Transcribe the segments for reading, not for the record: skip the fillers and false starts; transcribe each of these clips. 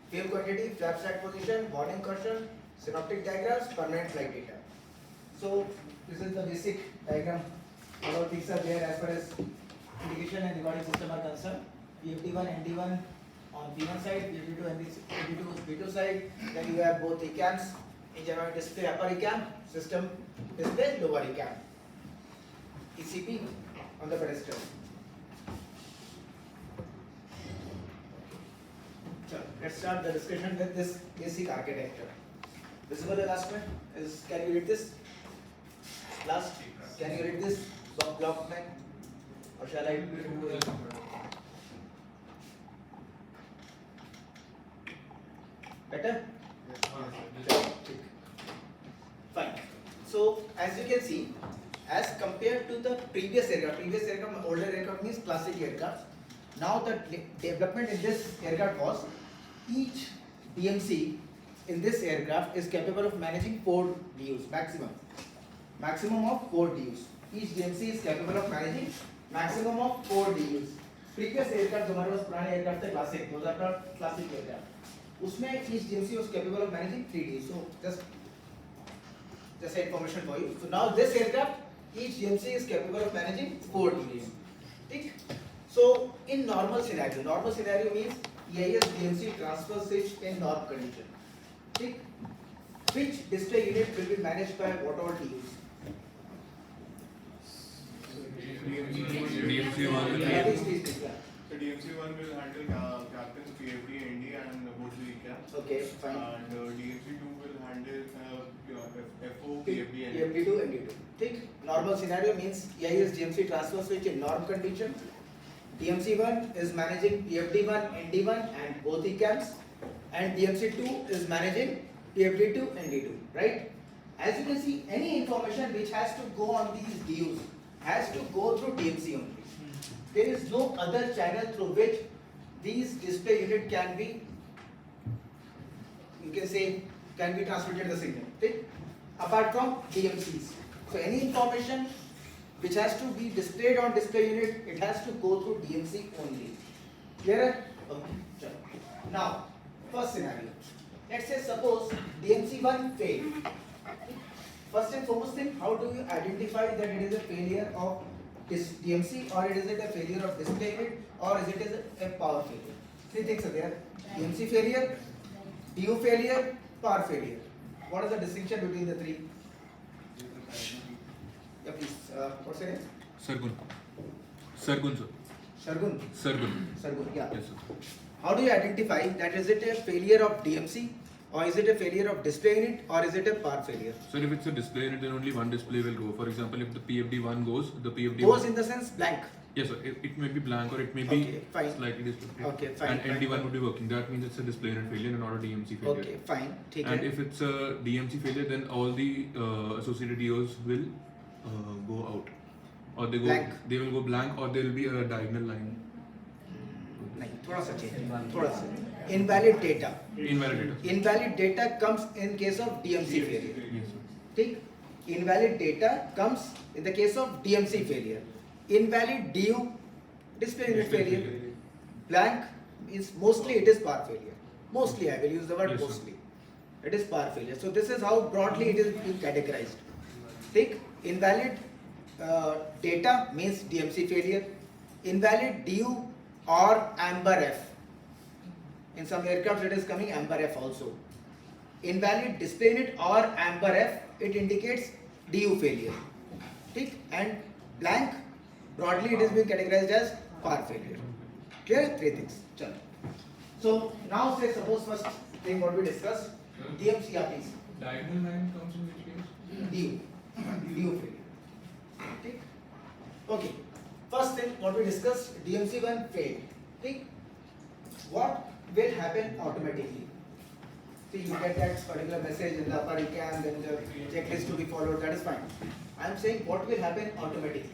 fuel quantity, flap stack position, warning caution, synoptic diagrams, permanent flight data. So this is the basic diagram. All things are there as far as indication and recording system are concerned. PFD1, ND1 on P1 side, PFD2 and ND2 P2 side. Then you have both ECAMs, engine oil display upper ECAM, system display lower ECAM. ECP on the pedestal. So let's start the discussion with this basic architecture. Visible last one is, can you read this? Last, can you read this block name? Or shall I? Better? Fine. So as you can see, as compared to the previous aircraft, older aircraft means classic aircraft. Now the development in this aircraft was each DMC in this aircraft is capable of managing 4 DUs maximum of 4 DUs. Each DMC is capable of managing maximum of 4 DUs. Previous aircraft जो हमारे पास पुराने aircraft थे classic, those are classic aircraft. उसमें each DMC was capable of managing 3 DUs. So just information for you. So now this aircraft, each DMC is capable of managing 4 DUs. ठीक? So in normal scenario means EIS DMC transfer switch in norm condition. ठीक? Which display unit will be managed by what all DUs? DMC1 will So DMC1 will handle captain's PFD, ND and both the ECAM. Okay, fine. And DMC2 will handle FO, PFD and PFD2 and D2. ठीक? Normal scenario means EIS DMC transfer switch in norm condition. DMC1 is managing PFD1, ND1 and both ECAMs, and DMC2 is managing PFD2 and D2, right? As you can see, any information which has to go on these DUs has to go through DMC only. There is no other channel through which these display unit can be, you can say, can be transmitted the signal, okay? Apart from DMCs. So any information which has to be displayed on display unit, it has to go through DMC only. Clear? Okay. Now, first scenario. Let's say suppose DMC1 failed. First and foremost thing, how do you identify that it is a failure of this DMC, or it is it a failure of display unit, or is it a power failure? 3 things are there. DMC failure, DU failure, power failure. What is the distinction between the 3? Yeah, please. What's your name? Sargun. Sargun, sir. Sargun. Sargun. Yeah. Yes, sir. How do you identify that is it a failure of DMC, or is it a failure of display unit, or is it a power failure? So if it's a display unit, then only one display will go. For example, if the PFD1 goes, the PFD1 Goes in the sense blank. Yes, sir. It may be blank or it may be Okay, fine. slightly displayed. Okay, fine. And fine, ND1 fine. would be working. That means it's a display unit failure and not a DMC failure. Okay, fine. Take And it. if it's a DMC failure, then all the associated DOs will go out, or Blank. they will go blank, or there will be a diagonal line. नहीं, थोड़ा सा change, थोड़ा सा. Invalid data. Invalidator. Invalid data comes in case of DMC failure. Yes, sir. ठीक? Invalid data comes in the case of DMC failure. Invalid DU, display unit failure. Blank is mostly it is power failure. Mostly, I will use the word Yes, sir. mostly. It is power failure. So this is how broadly it is being categorized. Take invalid data means DMC failure. Invalid DU or amber F. In some aircraft it is coming amber F also. Invalid display unit or amber F, it indicates DU failure. ठीक? And blank, broadly it is being categorized as power failure. Clear? 3 things. चलो. So now say suppose first thing what we discussed, DMC please. Diagonal line comes in which case? DU failure. ठीक? Okay. First thing what we discussed, DMC1 failed. ठीक? What will happen automatically? See, you get that particular message in the upper ECAM, then the checklist to be followed, that is fine. I am saying what will happen automatically.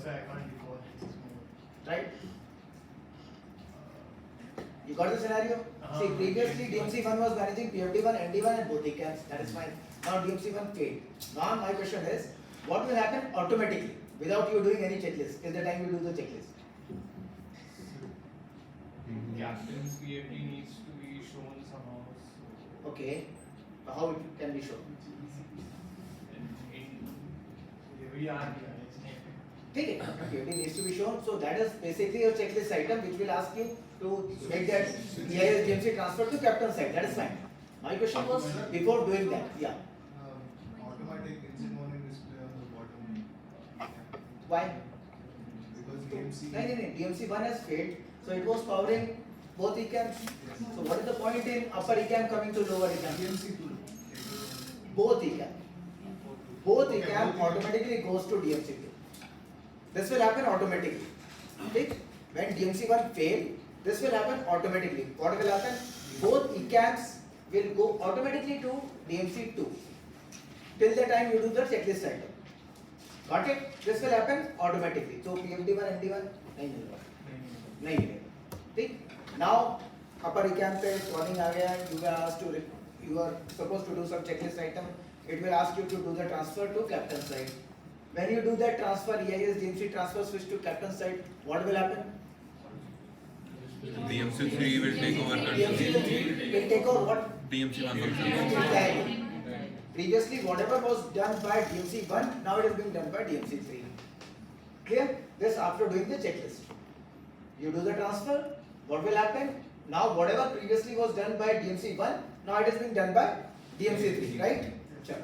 Sir, I can't recall. Right? You got the scenario? See, previously DMC1 was managing PFD1, ND1 and both ECAMs, that is fine. Now DMC1 failed. Now my question is, what will happen automatically without you doing any checklist till the time you do the checklist? captain's PFD needs to be shown somehow. So Okay. How it can be shown? we are ठीक है, PFD needs to be shown. So that is basically your checklist item which will ask you to make that EIS GMC transfer to captain side. That is fine. My question was before doing that. Yeah. Automatic engine warning display on the bottom. Why? Because DMC. No. DMC1 has failed. So it was powering both ECAMs. So what is the point in upper ECAM coming to lower ECAM? DMC2. Both ECAM. Both ECAM automatically goes to DMC2. This will happen automatically. Okay? When DMC1 fail, this will happen automatically. What will happen? Both ECAMs will go automatically to DMC2 till the time you do the checklist item. Got it? This will happen automatically. So PFD1 MD1 नहीं मिलेगा, नहीं मिलेगा. ठीक? Now upper ECAM पे warning आ गया. You are supposed to do some checklist item. It will ask you to do the transfer to captain side. When you do that transfer, EIS GMC transfer switch to captain side, what will happen? DMC3 will take over DMC will take over what? DMC1 function. Previously, whatever was done by DMC1, now it is being done by DMC3. Clear? This after doing the checklist. You do the transfer, what will happen? Now whatever previously was done by DMC1, now it is being done by DMC3, right? Sure.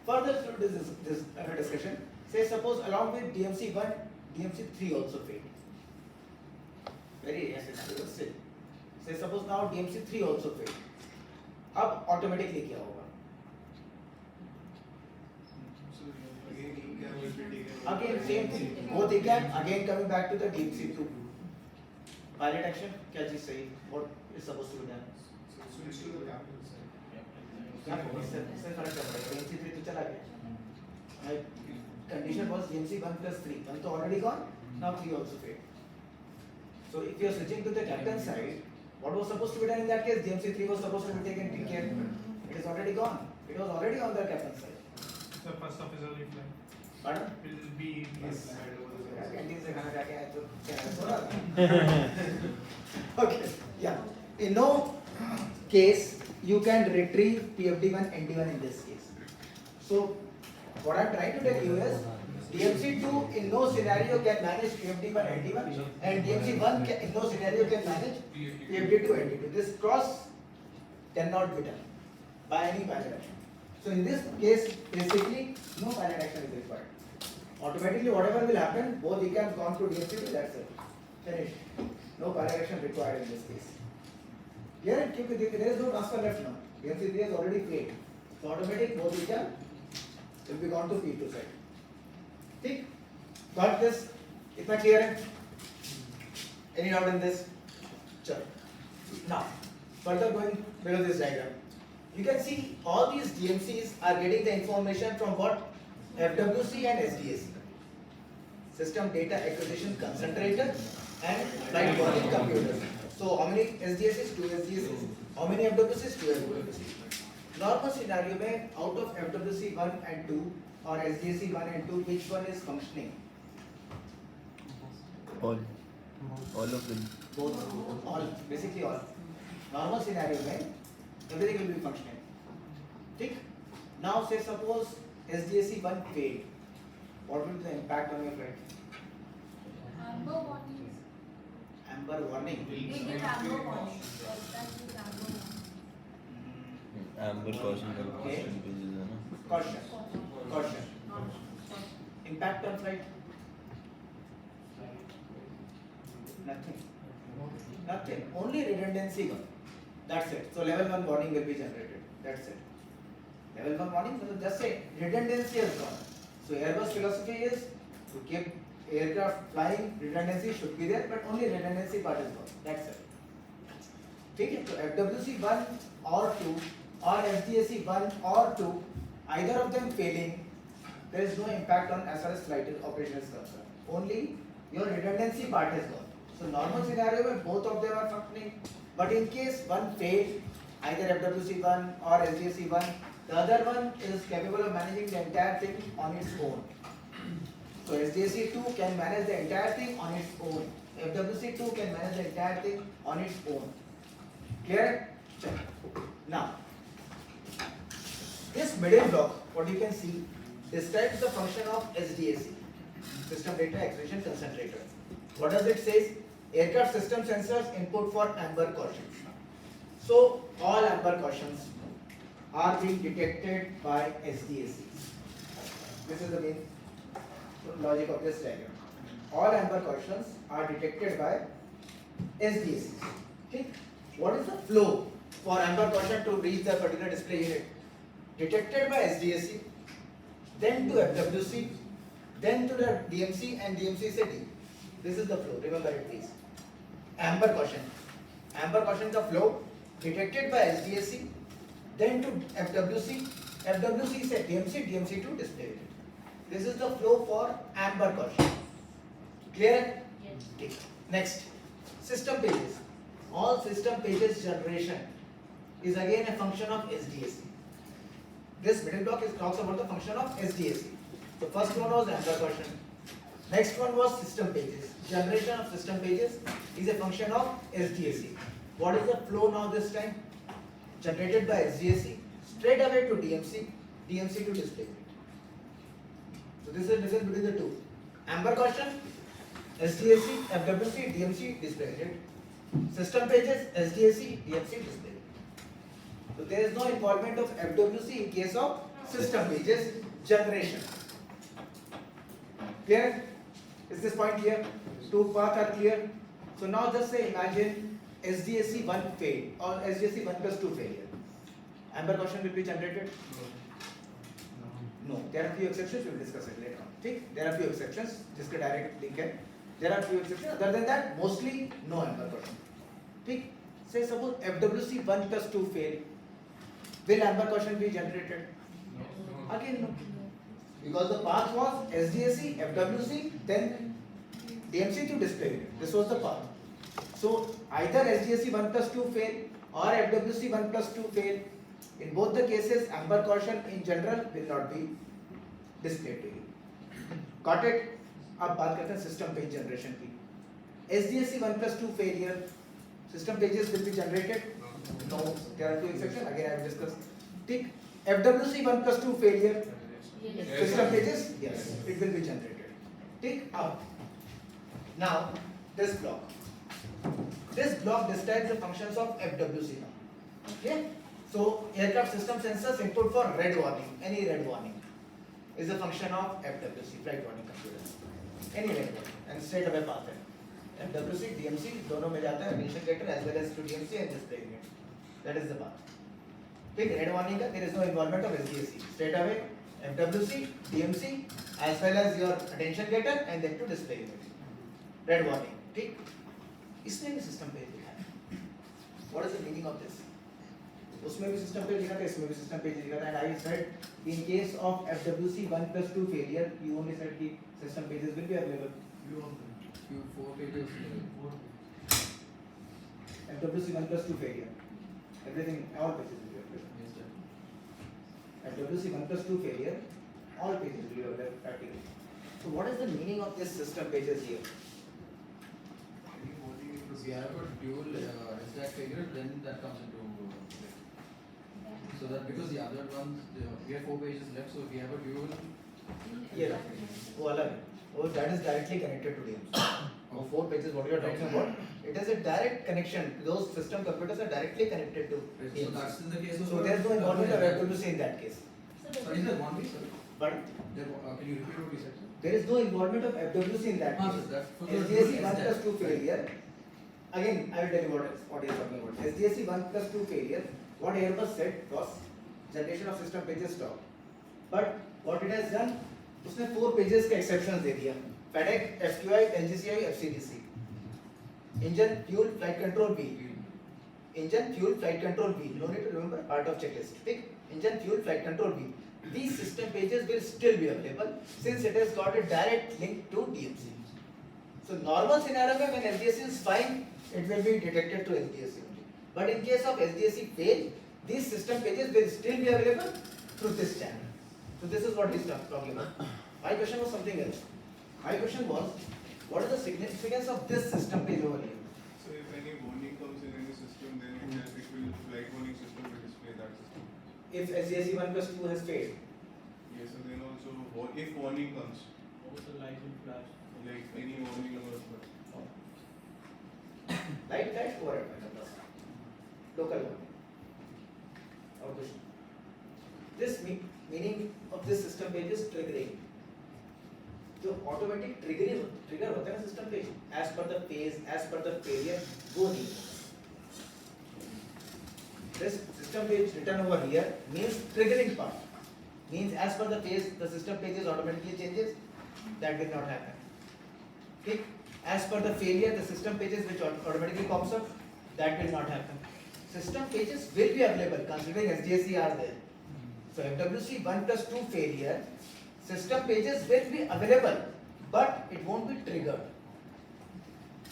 Further to this discussion, say suppose along with DMC1, DMC3 also failed. Very essential, but still. Say suppose now DMC3 also failed. अब automatically क्या होगा? So again, ECAM will be taken. Again same thing. Both ECAM again coming back to the DMC2. Pilot action क्या चीज सही? What is supposed to be done? So switch to the captain side. क्या इससे फर्क क्या पड़ेगा? DMC3 तो चला गया. Condition was DMC1 plus 3. 1 तो already gone. Now 3 also failed. So if you are switching to the captain side, what was supposed to be done in that case? DMC3 was supposed to be taken care. It is already gone. It was already on the captain side. the first officer reply. Pardon? Will be Yes, side over the side. Canteen से खाना खा के आए तो क्या सो रहा Okay, yeah. In no case you can retrieve PFD1 ND1 in this case. So what I'm trying to tell you is DMC2 in no scenario can manage PFD1 ND1 and DMC1 in no scenario can manage PFD2 ND2. This cross cannot be done by any pilot action. So in this case, basically no pilot action is required. Automatically whatever will happen, both ECAMs gone to DMC2, that's it. Finished. No pilot action required in this case. Here, there is no transfer left now. DMC3 has already failed. So automatic both ECAM will be gone to P2 side. ठीक? Got this? इतना clear है? Any doubt in this? चलो. Now, further going below this diagram, you can see all these DMCs are getting the information from what? FWC and SDAC. System Data Acquisition Concentrator and Flight Warning Computer. So how many SDACs? 2 SDACs. How many FWCs? 2 FWCs. Normal scenario में out of FWC 1 and 2 or SDAC 1 and 2, which one is functioning? All of them. Both, all, basically all. Normal scenario में everything will be functioning. ठीक? Now say suppose SDAC 1 failed. What will be the impact on your flight? Amber warnings. Amber warning. They give amber warnings. That is amber warning. Amber caution का Okay. caution pages है ना. Caution. Caution. Impact on flight? Nothing. Nothing. Only redundancy gone. That's it. So level 1 warning will be generated. That's it. Level 1 warning, so just say redundancy is gone. So Airbus philosophy is to keep aircraft flying, redundancy should be there, but only redundancy part is gone. That's it. ठीक है? So FWC 1 or 2 or SDAC 1 or 2, either of them failing, there is no impact on as far as flight operation is concerned. Only your redundancy part is gone. So normal scenario where both of them are functioning, but in case one failed, either FWC 1 or SDAC 1, the other one is capable of managing the entire thing on its own. So SDAC 2 can manage the entire thing on its own. FWC2 can manage the entire thing on its own. Clear? Check. Now, this middle block, what you can see, describes the function of SDAC, System Data Acquisition Concentrator. What does it say? Aircraft system sensors input for amber cautions. So, all amber cautions are being detected by SDAC. This is the main logic of this diagram. All amber cautions are detected by SDAC. Okay? What is the flow for amber caution to reach the particular display unit? Detected by SDAC, then to FWC, then to the DMC, and DMC say D. This is the flow. Remember it, please. Amber caution. Amber caution is the flow detected by SDAC, then to FWC, FWC say DMC, DMC to display unit. This is the flow for amber caution. Clear? Yes. Okay. Next, system pages. All system pages generation is again a function of SDAC. This middle block talks about the function of SDAC. The first one was amber caution. Next one was system pages. Generation of system pages is a function of SDAC. What is the flow now this time? Generated by SDAC straight away to DMC, DMC to display unit. So this is the difference between the two. Amber caution, SDAC, FWC, DMC, display unit. System pages, SDAC, DMC, display unit. So there is no involvement of FWC in case of system pages generation. Clear? Is this point clear? Two paths are clear. So now just say imagine SDAC 1 fail or SDAC 1 plus 2 failure. Amber caution will be generated? No. There are few exceptions, we will discuss it later on. Okay? There are few exceptions, जिसके direct link है. There are few exceptions. Other than that, mostly no amber caution. Okay? Say suppose FWC 1 plus 2 fail. Will amber caution be generated? Again no. Because the path was SDAC, FWC, then DMC to display unit. This was the path. So either SDAC 1 plus 2 fail or FWC 1 plus 2 fail. In both the cases, amber caution in general will not be displayed to you. Got it? अब बात करते हैं system page generation की. SDAC 1 plus 2 failure, system pages will be generated? No. There are few exceptions. Again, I will discuss. Tick. FWC 1 plus 2 failure, Yes. system pages? Yes, it will be generated. Tick up. Now, this block. This block describes the functions of FWC now. Okay? So, aircraft system sensors input for red warning, any red warning, is a function of FWC, flight warning computer. Any red warning, and straight away path है. FWC, DMC, दोनों में जाता है, attention getter as well as to DMC and display unit. That is the path. ठीक, red warning का, there is no involvement of SDAC. Straight away, FWC, DMC, as well as your attention getter and then to display unit. Red warning. ठीक, इसमें भी system page लिखा है. What is the meaning of this? उसमें भी system page लिखा था, इसमें भी system page लिखा था, and I said in case of FWC 1 plus 2 failure, you only said कि system pages will be available. You 4 pages. FWC 1 plus 2 failure, everything, all pages will be available. FWC 1 plus 2 failure, all pages will be available practically. So what is the meaning of this system pages here? If we have a dual stack failure, then that comes into play. So that because the other ones, we have 4 pages left, so if we have a dual. Yeah, वो अलग है, वो that is directly connected to DMC. वो 4 pages what you are talking about, it is a direct connection. Those system computers are directly connected to So DMC. that's in the case of. So there is no involvement of FWC in that case. Sorry, is there one piece? But Can you repeat what you said? there is no involvement of FWC in that Ah, case. so that's for the SDAC dual 1 plus stack. 2 failure. Again, I will tell you what he is talking about. SDAC 1 plus 2 failure. What Airbus said was generation of system pages stop. But what it has done, उसने 4 pages के exceptions दे दिया. FedEx, FQI, LGCI, FCDC. Engine, fuel, flight control B. Engine, fuel, flight control B. No need to remember part of checklist. ठीक? Engine, fuel, flight control B. These system pages will still be available since it has got a direct link to DMC. So normal scenario में when SDAC is fine, it will be detected to SDAC only. But in case of SDAC fail, these system pages will still be available through this channel. So this is what he's talking about. My question was something else. My question was, What is the significance of this system page over here? So if any warning comes in any system, then it will flight warning system will display that system. If SDAC 1 plus 2 has failed, Yes, so then also if warning comes, Also light will flash. like any warning number. light overhead local one. Our question. This meaning of this system page is triggering. जो automatic trigger होता है ना system page as per the phase as per the failure वो नहीं this system page written over here means triggering part means as per the phase the system pages automatically changes that will not happen okay as per the failure the system pages which automatically pops up that will not happen system pages will be available considering SDAC are there so FWC 1 plus 2 failure system pages will be available but it won't be triggered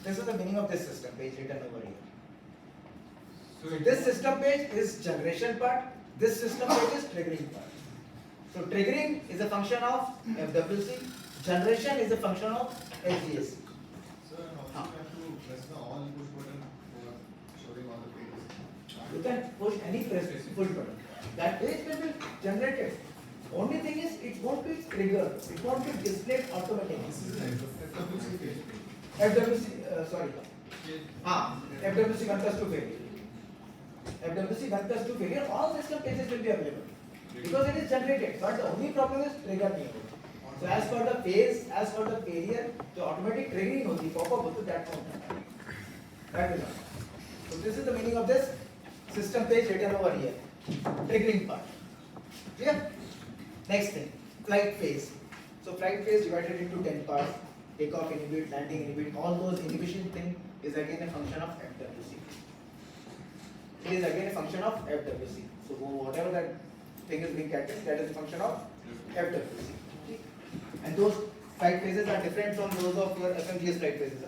this is the meaning of this system page written over here so this system page is generation part this system page is triggering part so triggering is a function of FWC generation is a function of SDAC So and also you have to press the all push button for showing all the pages. you can push any push button that page will be generated only thing is it won't be triggered it won't be displayed automatically This is an FWC page. FWC FWC 1 plus 2 failure FWC 1 plus 2 failure all system pages will be available because it is generated but the only problem is trigger नहीं होगा so as per the phase as per the failure जो automatic triggering होती है pop up होती है that won't happen that will not so this is the meaning of this system page written over here triggering part clear next thing flight phase so flight phase divided into 10 parts takeoff inhibit landing inhibit all those inhibition thing is again a function of FWC it is again a function of FWC so whatever that thing is being calculated that is a function of FWC and those flight phases are different from those of your FMGS flight phases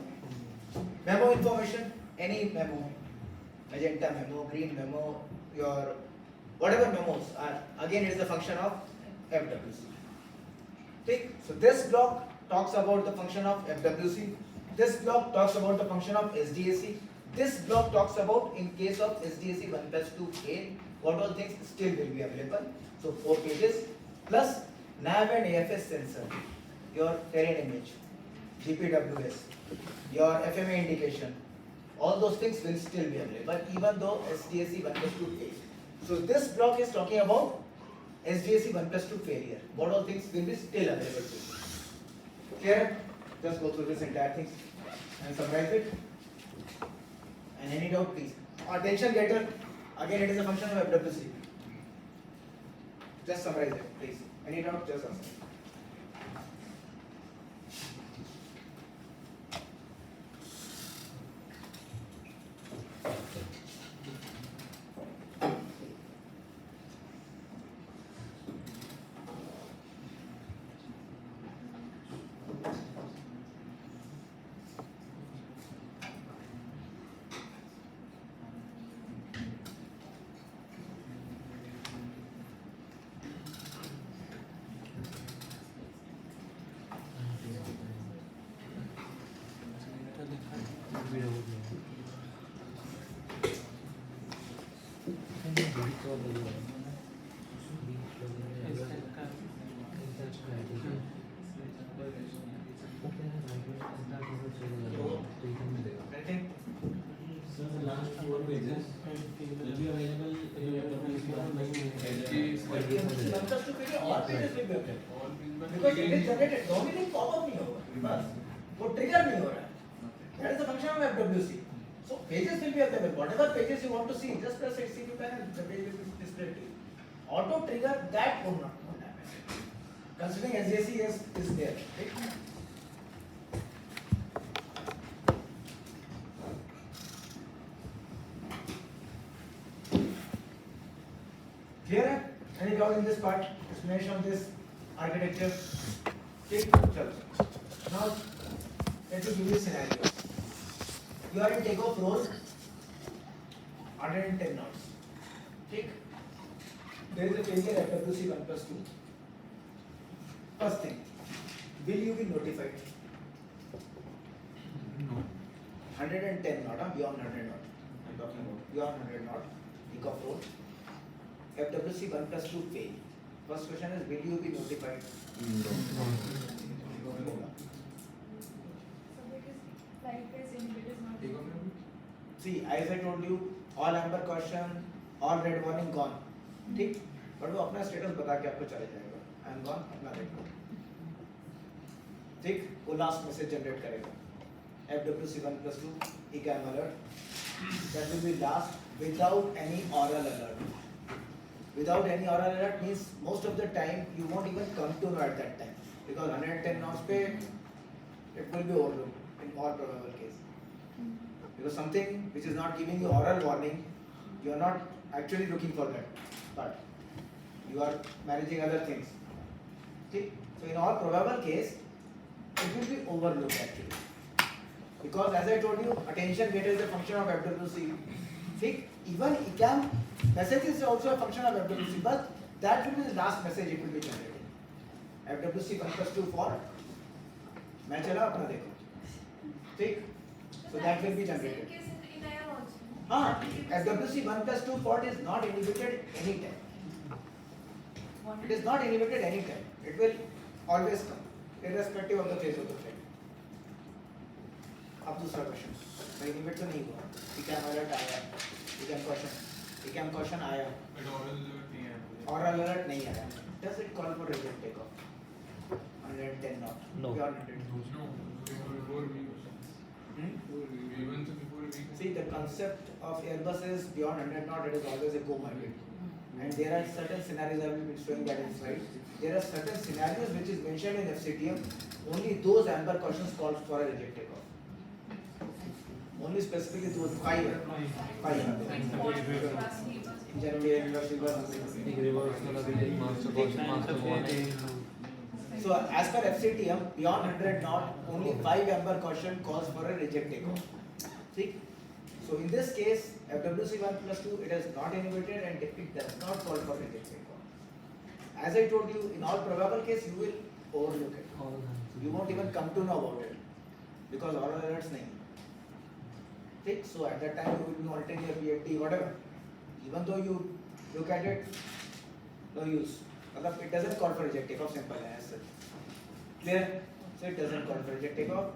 memo information any memo magenta memo green memo your whatever memos are again it is a function of FWC okay so this block talks about the function of FWC this block talks about the function of SDAC this block talks about in case of SDAC 1 plus 2 fail what all things still will be available so 4 pages plus NAV and AFS sensor your terrain image GPWS your FMA indication all those things will still be available even though SDAC 1 plus 2 fail so this block is talking about SDAC 1 plus 2 failure what all things will be still available to you clear just go through this entire thing and summarize it and any doubt please attention getter again it is a function of FWC just summarize it please any doubt just answer anything So the last 4 pages will be available in your FWC 1 plus 2 failure all pages will be available All pages because it is generated the only thing pop up नहीं होगा बस वो trigger नहीं हो रहा है that is the function of FWC so pages will be available whatever pages you want to see just press HCP panel the page will be displayed to you auto trigger that won't happen considering SDAC is there right? Clear है? Any doubt in this part? Explanation of this architecture? Okay, chalo. Now, let me give you a scenario. You are in takeoff roll, 110 knots. Okay? There is a failure at FWC 1 plus 2. First thing, will you be notified? 110 not, beyond 100 not. I'm talking about beyond 100 not. Takeoff roll. FWC 1 plus 2 fail. First question is, will you be notified? No. No. So because flight is inhibited is not. Take off your See, as I told you, all amber caution, all red warning gone. ठीक? But वो अपना status बता के आपको चले जाएगा. I am gone, अपना देखो. ठीक? वो लास्ट मैसेज जनरेट करेगा. FWC 1 plus 2 ECAM alert. That will be last without any oral alert. Without any oral alert means most of the time you won't even come to know at that time, because 110 knots pe it will be overlooked in all probable case. Because something which is not giving you oral warning, you are not actually looking for that, but you are managing other things. See? So in all probable case, it will be overlooked actually. Because as I told you, attention getter is a function of FWC. See? Even ECAM message is also a function of FWC, but that will be the last message it will be generating. FWC 1 plus 2 for मैं चला अपना देखो. ठीक? So that will be generated. Same case in air also. हाँ, FWC 1 plus 2 fault is not inhibited anytime. It is not inhibited anytime. It will always come, irrespective of the phase of the flight. अब दूसरा question, मैं inhibit तो नहीं हुआ. ECAM alert आया, ECAM caution आया, But oral alert नहीं है. oral alert नहीं आया. Does it call for reject takeoff? 110 knot. No. Beyond 100. No, before we. Even before we. See, the concept of Airbus is beyond 100 knot, it is always a co-market. And there are certain scenarios, I will be showing that in slide. There are certain scenarios which is mentioned in FCTM, only those amber cautions calls for a reject takeoff. Only specifically those five. Generally, so as per FCTM, beyond 100 knot, only 5 amber caution calls for a reject takeoff. See? So in this case, FWC 1 plus 2, it is not inhibited and it does not call for reject takeoff. As I told you, in all probable case, you will overlook it. You won't even come to know about it because oral alerts nahi. ठीक? So at that time you will be monitoring your PFD, whatever. Even though you look at it, no use. मतलब it doesn't call for reject takeoff, simple as such. Clear? So it doesn't call for reject takeoff,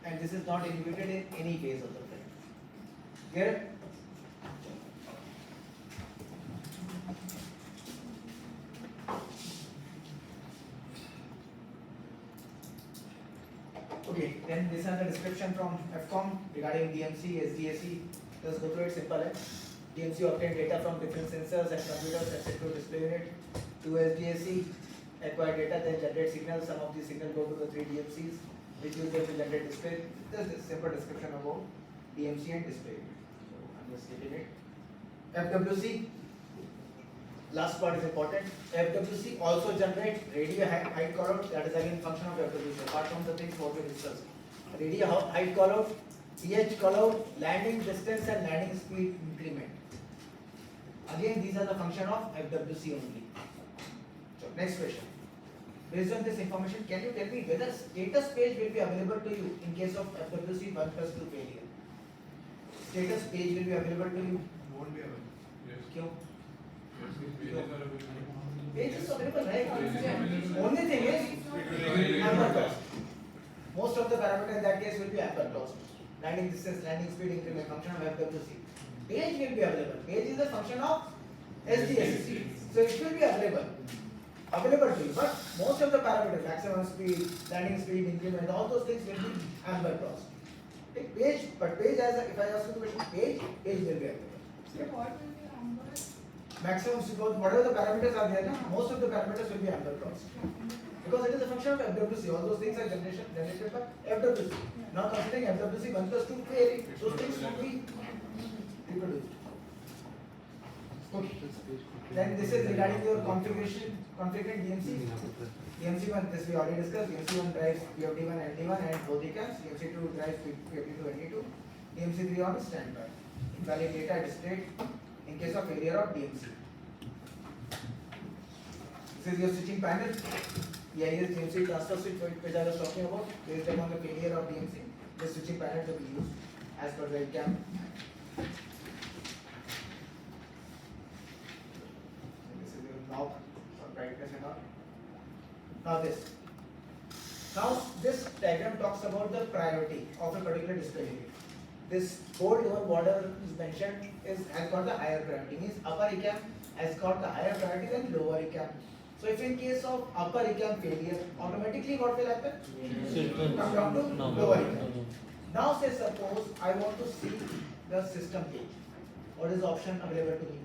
and this is not inhibited in any phase of the flight. Clear? Okay, then this is the description from FCOM regarding DMC, SDAC. Let's go through it simple. DMC obtained data from different sensors and computers and set to display unit. To SDAC, acquire data, then generate signals. Some of these signals go to the 3 DMCs, which use them to generate display. This is a simple description about DMC and display unit. So I'm just getting it. FWC. Last part is important. FWC also generates radio height callout. That is again function of FWC. Apart from the things what we discussed, radio height callout, PH callout, landing distance and landing speed increment. Again, these are the function of FWC only. So next question. Based on this information, can you tell me whether status page will be available to you in case of FWC 1 plus 2 failure? Status page will be available to you. Won't be available. Yes. क्यों? Pages are available. Page is available, right? Page is available. Only thing is amber clause. Most of the parameters in that case will be amber clause. Landing distance, landing speed increment, function of FWC. Page will be available. Page is a function of SDSC. So it will be available to you. But most of the parameters, maximum speed, landing speed, increment, all those things will be amber clause. Take page, but page as a, if I ask you the question, page will be available. So what will be amber? Maximum speed, whatever the parameters are there, most of the parameters will be amber clause. Because it is a function of FWC, all those things are generated by FWC. Now considering FWC 1 plus 2 query, those things will be reproduced. Okay. Then this is regarding your configuration, configuring DMC. DMC1, this we already discussed. DMC1 drives PFD1 and LD1 and both ECAMs. DMC2 drives PFD2 and LD2. DMC3 on standby. Invalid data displayed in case of failure of DMC. This is your switching panel. EIS DMC transfer switch which I was talking about. Based upon the failure of DMC, the switching panel to be used. as per the ECAM. This is your knob for brightness and all. Now this diagram talks about the priority of a particular display unit. This bold over border is mentioned has got the higher priority, means upper ECAM has got the higher priority than lower ECAM. So if in case of upper ECAM failure, automatically what will happen? Come down to lower ECAM. Now say suppose I want to see the system page. What is the option available to me?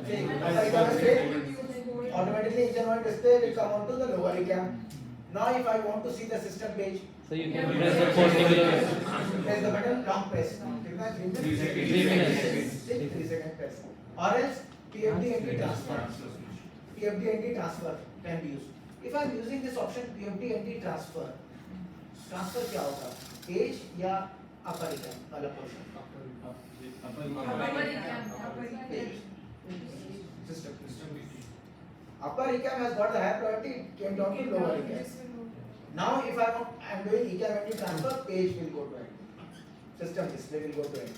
Say upper ECAM is failed, automatically engine one display will come on to the lower ECAM. Now if I want to see the system page, So you can press the particular. press the button, long press. 3 seconds. 3 second press. Or else PFD transfer. PFD transfer can be used. If I am using this option PFD transfer, transfer क्या होगा? Page या upper ECAM वाला portion? Page. System. Upper ECAM has got the higher priority, it came down to lower ECAM. Now if I am doing ECAM transfer, page will go to ND. System display will go to ND.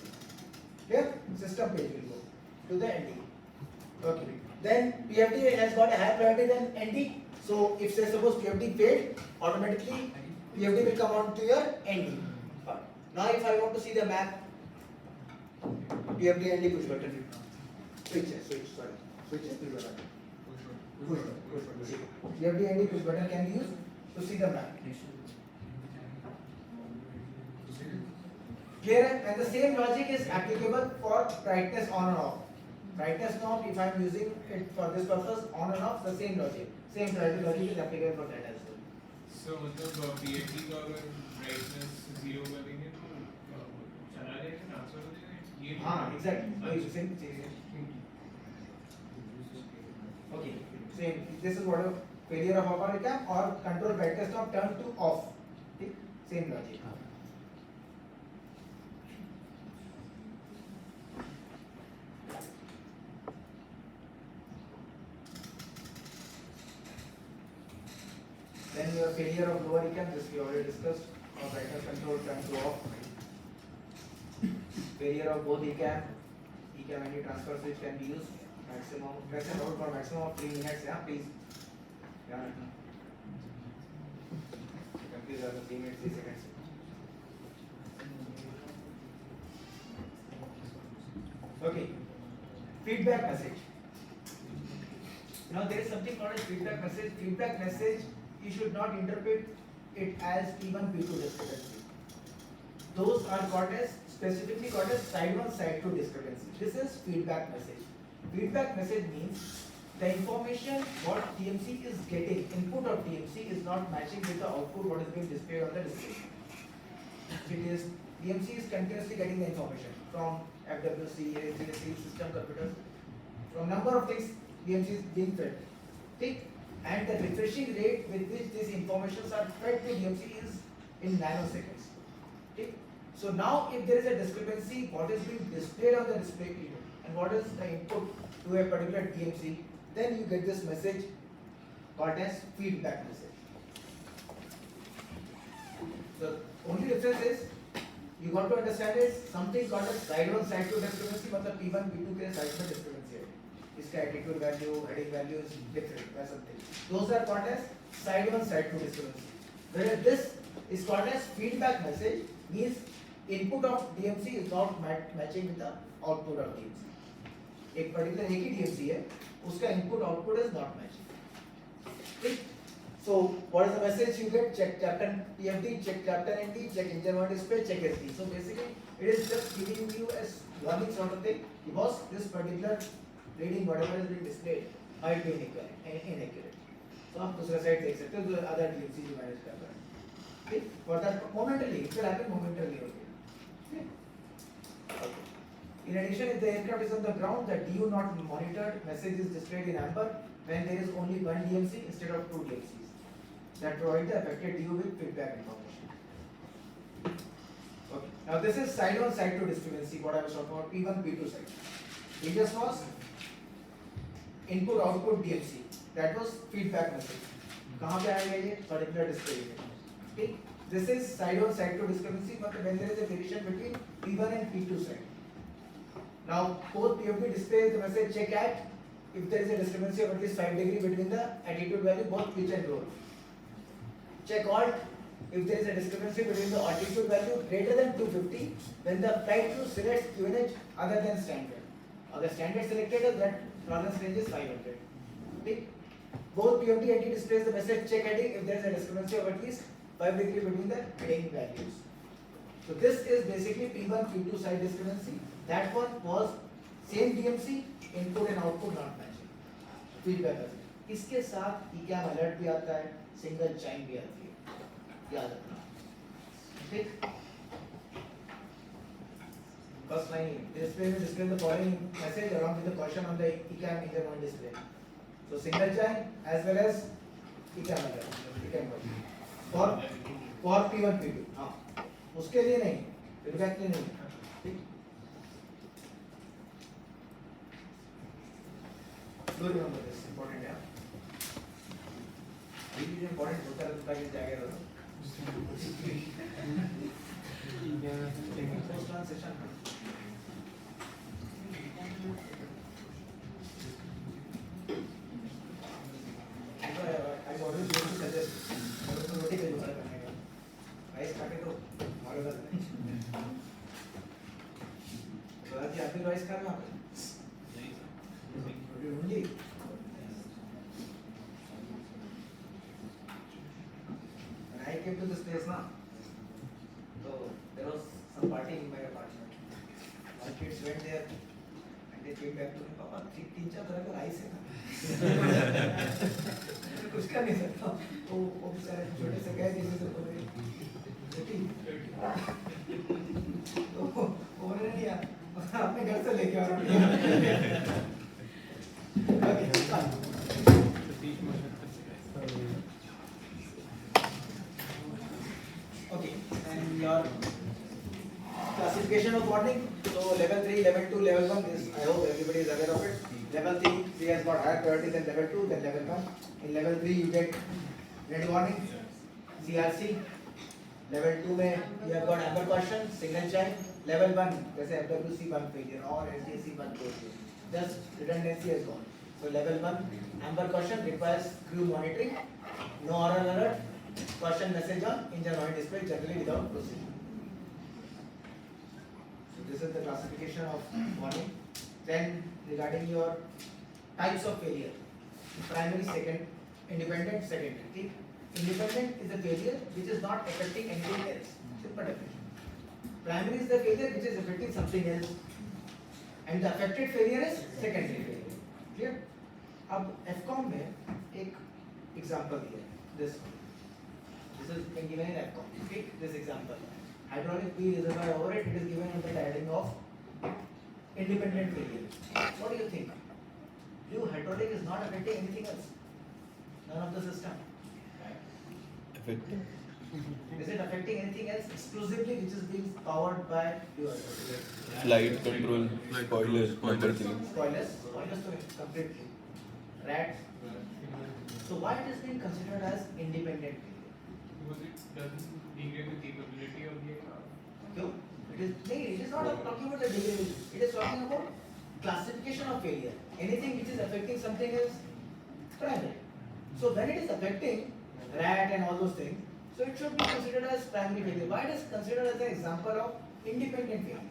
Clear? System page will go to the ND. Okay. Then PFD has got a higher priority than ND. So if say suppose PFD failed, automatically PFD will come on to your ND. Now if I want to see the map, PFD ND push button. Switch, sorry. Switch push button. Push button. PFD ND push button can be used to see the map. Clear? And the same logic is applicable for brightness on and off. Brightness knob, if I am using it for this purpose, on and off, the same logic. Same logic is applicable for that as well. So मतलब PFD का अगर brightness 0 कर देंगे तो चला जाएगा transfer हो जाएगा ये हाँ, exactly. वही same चीज है. Okay, same. This is what a failure of upper ECAM or control brightness knob turn to off. Okay? Same logic. Then your failure of lower ECAM, this we already discussed, or brightness control turn to off. Failure of both ECAM and transfer switch can be used. Maximum, press and hold for maximum of 3 minutes. Yeah, please. Yeah. Confuse the 3 minutes, 3 seconds. Okay. Feedback message. Now there is something called as feedback message. Feedback message, you should not interpret it as P1 P2 discrepancy. Those are called as specifically called as side 1 side 2 discrepancy. This is feedback message. Feedback message means the information what TMC is getting, input of TMC is not matching with the output what is being displayed on the display. It is TMC is continuously getting the information from FWC, HVAC, system computers, from number of things TMC is being fed. Okay? And the refreshing rate with which these informations are fed to DMC is in nanoseconds. Okay? So now if there is a discrepancy, what is being displayed on the display unit and what is the input to a particular DMC, then you get this message called as feedback message. The only difference is you got to understand is something called as side 1 side 2 discrepancy, मतलब P1 P2 के side में discrepancy है. इसका attitude value, heading value is different or something. Those are called as side 1 side 2 discrepancy. Whereas this is called as feedback message, means input of DMC is not matching with the output of DMC. एक particular एक ही DMC है, उसका input output is not matching. ठीक? So what is the message you get? Check captain PFD, check captain ND, check engine one display, check SD. So basically it is just giving you as warning sort of thing because this particular reading whatever is being displayed might be inaccurate. So आप दूसरा side देख सकते हो जो other DMC जो manage कर रहा है. ठीक? For that momentarily, it will happen momentarily only. Okay. In addition, if the aircraft is on the ground, the DU not monitored message is displayed in amber when there is only one DMC instead of two DMCs. That provide the affected DU with feedback information. Okay. Now this is side 1 side 2 discrepancy. What I was talking about P1 P2 side. Previous was input output DMC. That was feedback message. कहाँ पे आएगा ये particular display में? ठीक. this is side on side to discrepancy, but when there is a variation between P1 and P2 side. Now both POV displays the message check at if there is a discrepancy of at least 5 degrees between the attitude value both pitch and roll. Check alt if there is a discrepancy between the altitude value greater than 250 when the flight crew selects QNH other than standard. Agar standard selected है that tolerance range is 500. ठीक? Both PMT and displays the message check heading if there is a discrepancy of at least 5 degrees between the heading values. So this is basically P1 P2 side discrepancy. That one was same DMC input and output not matching. Feedback है. इसके साथ ECAM alert भी आता है, single chime भी आती है. याद रखना. ठीक? First line display will display the following message along with the caution on the ECAM engine on display. So single chime as well as ECAM alert. ECAM alert. For P1 P2. हाँ. उसके लिए नहीं. Feedback के लिए नहीं. ठीक? Do remember this important है. ये भी important होता है तो ताकि जाएगा तो. Post transition. I always used to suggest रोटी का जुगाड़ करने का. राइस खा के तो हमारे घर में. तो आज आप भी राइस खा रहे हो? रोटी only. When I came to this place ना, so there was some party in my apartment. My kids went there and they came back to me, पापा 3-4 तरह का राइस है ना. कुछ कर नहीं सकता. वो बेचारे छोटे से गए किसी से बोले रोटी. तो वो बोले नहीं यार, अपने घर से लेके आओ रोटी. Okay, and your classification of warning. So level 3, level 2, level 1 is, I hope everybody is aware of it. Level 3 has got higher priority than level 2, then level 1. In level 3 you get red warning, CRC. Level 2 में you have got amber caution, signal chime. Level 1 जैसे FWC 1 failure or SDC 1 failure. Just redundancy has gone. So level 1 amber caution requires crew monitoring, no oral alert, caution message on engine on display generally without procedure. So this is the classification of warning. Then regarding your types of failure, primary, second, independent, secondary. Independent is a failure which is not affecting anything else. Simple definition. Primary is the failure which is affecting something else, and the affected failure is secondary failure. Clear? अब FCOM में एक example दिया है. This is been given in FCOM. Take this example. Hydraulic P reservoir overhead. It is given under the heading of independent failure. What do you think? Blue hydraulic is not affecting anything else. None of the system. Affecting. Is it affecting anything else exclusively which is being powered by blue hydraulic? Flight control. Spoilers. Number 3. Spoilers to completely. Rat. So why it is being considered as independent failure? Because it doesn't degrade the capability of the aircraft. क्यों? It is not talking about the degree. It is talking about classification of failure. Anything which is affecting something else, primary. So when it is affecting rat and all those things, so it should be considered as primary failure. Why it is considered as an example of independent failure?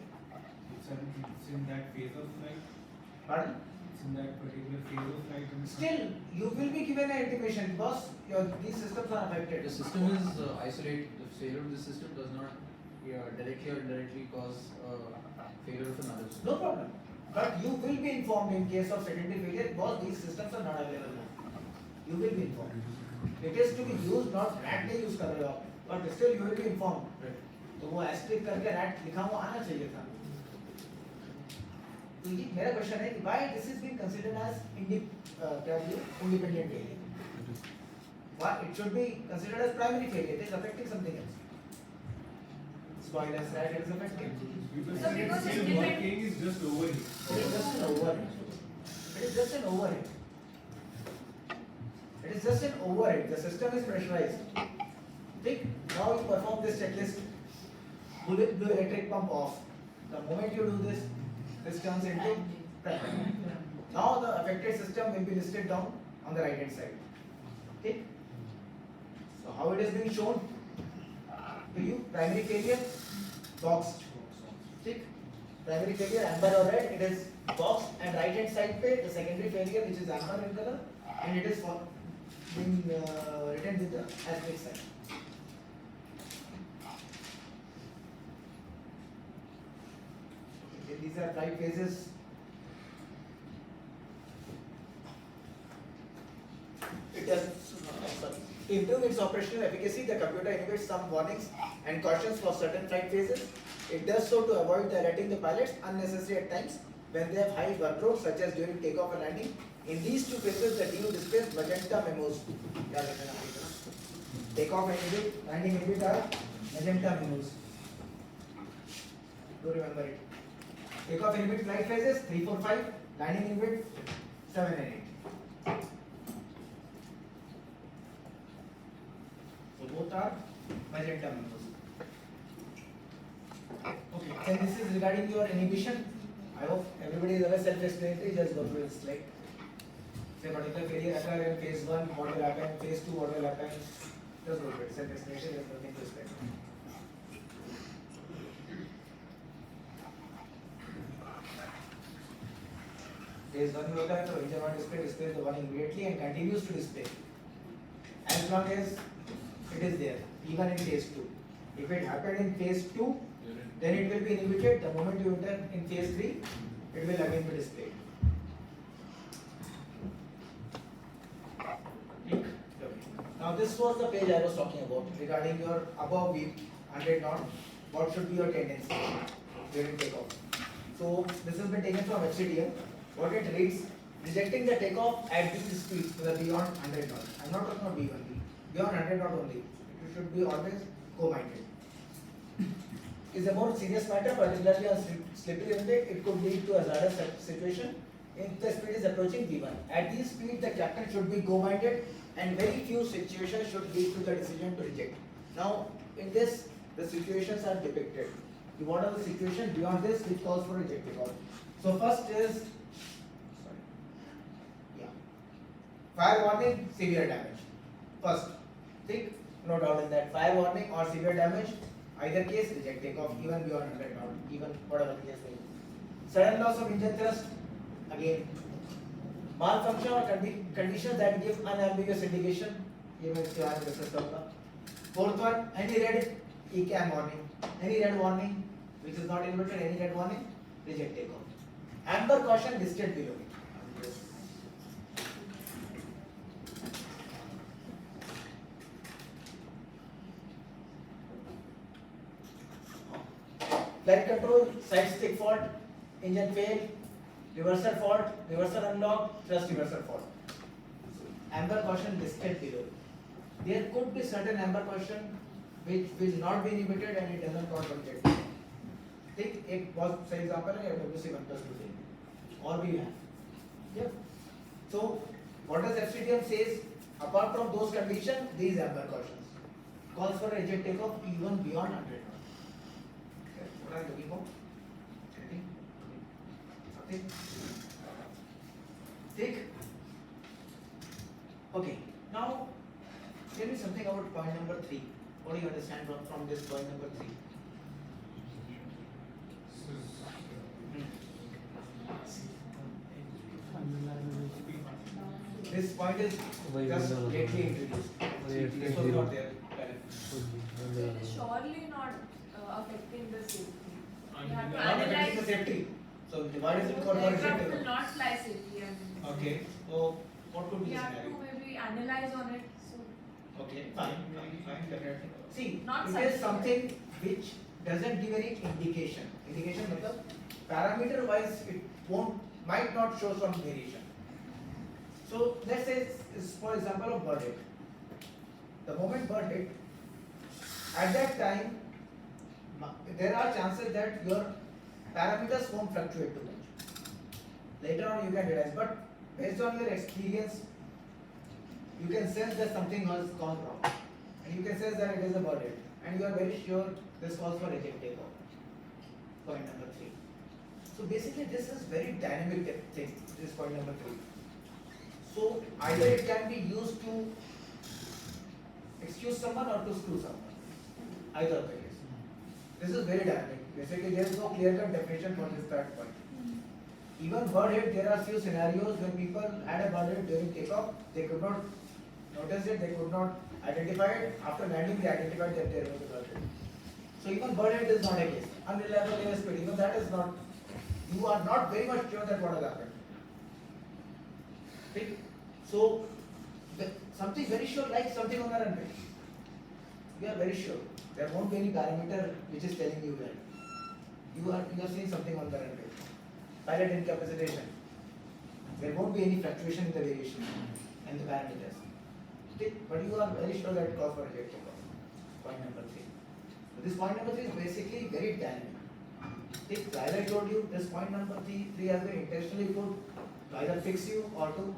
It's in that phase of flight. Pardon? It's in that particular phase of flight. Still, you will be given an intimation because these systems are affected. The system is isolated. The failure of the system does not directly or indirectly cause failure of another system. No problem. But you will be informed in case of secondary failure because these systems are not available now. You will be informed. It is to be used, not rat नहीं use कर रहे हो आप, but still you will be informed. तो वो asterisk करके rat लिखा हुआ आना चाहिए था. तो ये मेरा क्वेश्चन है कि why this is being considered as independent failure? Why it should be considered as primary failure? It is affecting something else. Spoilers, right? It is affecting. Because So because it's it's still different- working is just overheat. It is just an overhead. It is just an overhead. It is just an overhead. The system is pressurized. Think, now you perform this checklist. Blue electric pump off. The moment you do this, this turns into primary. Now the affected system will be listed down on the right hand side. Okay. So how it is being shown to you? Primary failure, boxed. Okay. Primary failure, amber or red, it is boxed, and right hand side page, the secondary failure, which is amber in color, and it is being written with the asterisk sign. Okay, these are flight phases. It does sorry. To improve its operational efficacy, the computer innovates some warnings and cautions for certain flight phases. It does so to avoid alerting the pilots unnecessary at times when they have high workload, such as during takeoff and landing. In these two phases, the DU displays magenta memos. Takeoff and inhibit, landing inhibit are magenta memos. Do remember it. Takeoff inhibit flight phases 3, 4, 5. Landing inhibit 7 and 8. So both are magenta memos. Okay, then this is regarding your inhibition. I hope everybody is aware, self-explanatory, just go through this slide. Say particular failure occur in phase 1, what will happen, phase 2, what will happen. Just go through it, self-explanatory, there is nothing to explain. Phase 1 will occur, so engine 1 displays the warning immediately and continues to display. As long as it is there, even in phase 2. If it happened in phase 2, then it will be inhibited. The moment you enter in phase 3, it will again be displayed. Now this was the page I was talking about regarding your above V 100 knot. What should be your tendency during takeoff? So this has been taken from FCDM. What it reads: rejecting the takeoff at this speed beyond 100 knot. I'm not talking about V1, beyond 100 knot only. You should be always go-minded. Is a more serious matter, particularly on slippery runway. It could lead to a hazardous situation if the speed is approaching V1. At this speed, the captain should be go-minded, and very few situations should lead to the decision to reject. Now, in this, the situations are depicted. What are the situations beyond this which calls for rejecting off? So first is, fire warning, severe damage. First, think, no doubt in that. Fire warning or severe damage. Either case, reject takeoff, even beyond 100 knot, even whatever the case may be. Sudden loss of engine thrust, again. Malfunction or conditions that give unambiguous indication, ये मैं इसके बारे में discuss करूँगा. Fourth one, any red ECAM warning, any red warning which is not inverted, any red warning, reject takeoff. Amber caution listed below. Flight control, side stick fault, engine fail, reversal fault, reversal unlock, thrust reversal fault. Amber caution listed below. There could be certain amber caution which will not be inhibited and it doesn't cause reject. Take एक बहुत सही example है WC 1+2 thing. और भी है. Yeah. So what does FCDM says? Apart from those conditions, these amber cautions calls for reject takeoff even beyond 100 knots. What are you looking for? Anything? Something? Take. Okay. Now, tell me something about point number 3. What do you understand from this point number 3? This point is just lately introduced. This was not there. So it is surely not affecting the safety. You have to Not affecting the analyze. safety. So why is it called The aircraft will rejectable? not fly safely. Okay. So what could be We the have to scenario? maybe analyze on it. So Okay, fine, definitely. See, Not it is sufficient. something which doesn't give any indication. Indication मतलब parameter wise it might not show some variation. So let's say it's for example of bird hit. The moment bird hit, at that time there are chances that your parameters won't fluctuate too much. Later on you can realize, but based on your experience, you can sense that something has gone wrong. and you can say that it is a bird head, and you are very sure this calls for reject takeoff. Point number 3. So basically this is very dynamic thing, this point number 3. So either it can be used to excuse someone or to screw someone. Either of the case. This is very dynamic. Basically there is no clear cut definition for this third point. Even bird head, there are few scenarios when people had a bird head during takeoff, they could not notice it, they could not identify it. After landing, they identified that there was a bird head. So even bird head is not a case. Unreliable airspeed, even that is not. You are not very much sure that what has happened. Okay? So something very sure, like something on the runway. You are very sure. There won't be any parameter which is telling you that. You are seeing something on the runway. Pilot incapacitation. There won't be any fluctuation in the variation and the parameters. Okay? But you are very sure that it calls for reject takeoff. Point number 3. So this point number 3 is basically very dynamic. Okay? So as I told you, this point number 3 has been intentionally put to either fix you or to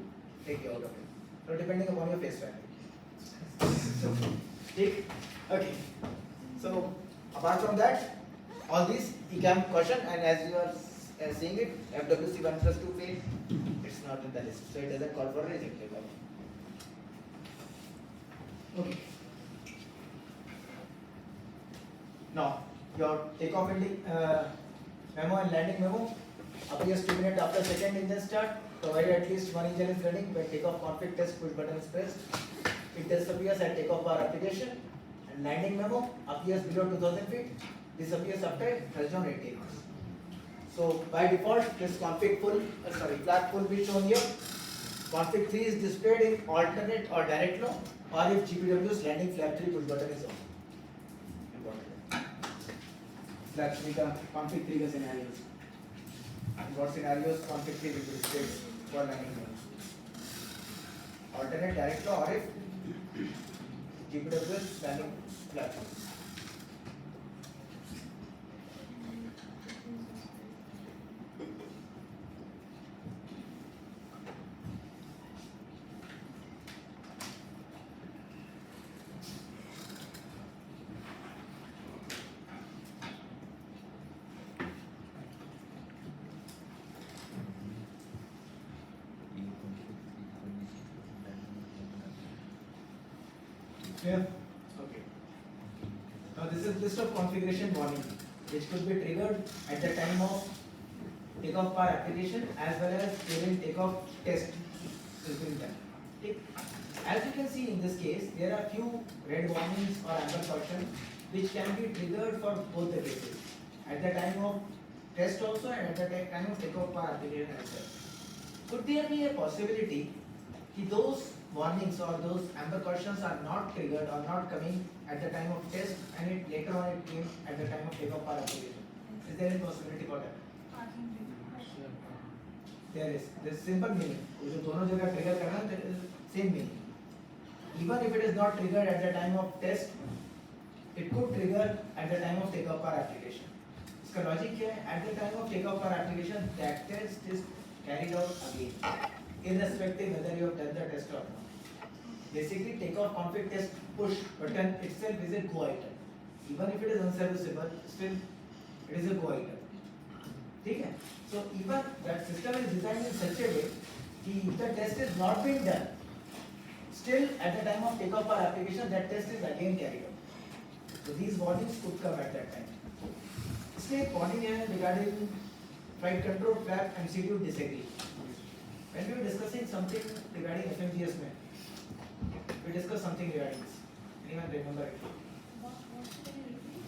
take you out of it. So depending upon your face value. Okay. So apart from that, all these ECAM question, and as you are seeing it, FWC 1 plus 2 fail, it's not in the list, so it doesn't call for reject takeoff. Okay. Now your takeoff memo and landing memo appears 2 minutes after second engine start, provided at least one engine is running. When takeoff config test push button is pressed, it disappears at takeoff bar application, and landing memo appears below 2000 feet, disappears after touchdown 80 knots. So by default, this config flag full will be shown here. Config 3 is displayed in alternate or direct low, or if GPW's landing flag 3 push button is on. Important. Flag 3 का config 3 का scenarios. In what scenarios config 3 will be displayed for landing mode? Alternate, direct low, or if GPW's landing flag. Clear? Okay. Now this is list of configuration warning which could be triggered at the time of takeoff bar application as well as during takeoff test is being done. Okay. As you can see in this case, there are few red warnings or amber caution which can be triggered for both the cases. At the time of test also and at the time of takeoff bar application as well. Could there be a possibility that those warnings or those amber cautions are not triggered or not coming at the time of test and it later on it came at the time of takeoff bar application? Is there any possibility for that? There is. There is simple meaning. जो दोनों जगह trigger करना there is same meaning. Even if it is not triggered at the time of test, it could trigger at the time of takeoff bar application. इसका logic क्या है? At the time of takeoff bar application, that test is carried out again, irrespective whether you have done the test or not. Basically, takeoff config test push button itself is a go item. Even if it is unserviceable, still it is a go item. ठीक है? So even that system is designed in such a way कि if the test is not being done, still at the time of takeoff bar application, that test is again carried out. So these warnings could come at that time. इसलिए एक warning है regarding flight control flap MCQ disagree. When we were discussing something regarding FMGS में, we discussed something regarding this. Anyone remember it?